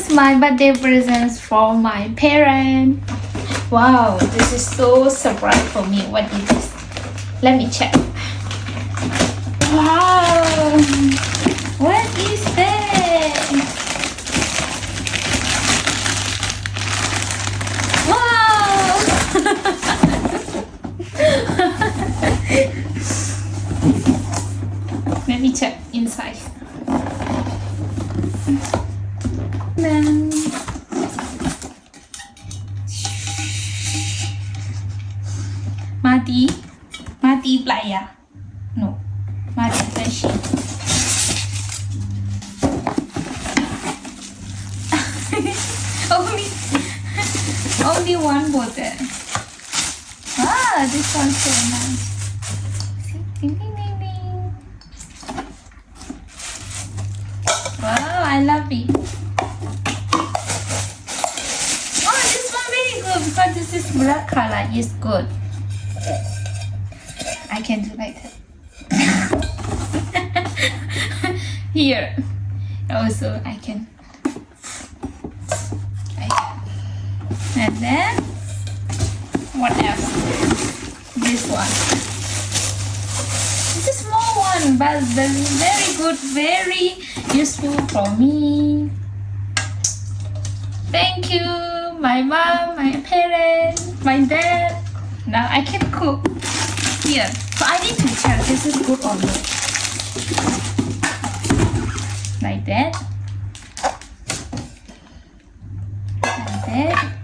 is my birthday presents for my parents. Wow, this is so surprise for me. What is this? Let me check. Wow, what is that? Wow. Let me check inside. Then Mati playa. No, Mati fishing. only one bottle. Ah, this one's so nice. See? Ding, ding, ding, ding. Wow, I love it. Oh, this one very good because this is black color. It's good. I can do like that. Here. Also, I can. And then, what else? This one. It's a small one, but very good, very useful for me. Thank you, my mom, my parents, my dad. Now I can cook. Here, so I need to check this is good or not. Like that. Like that.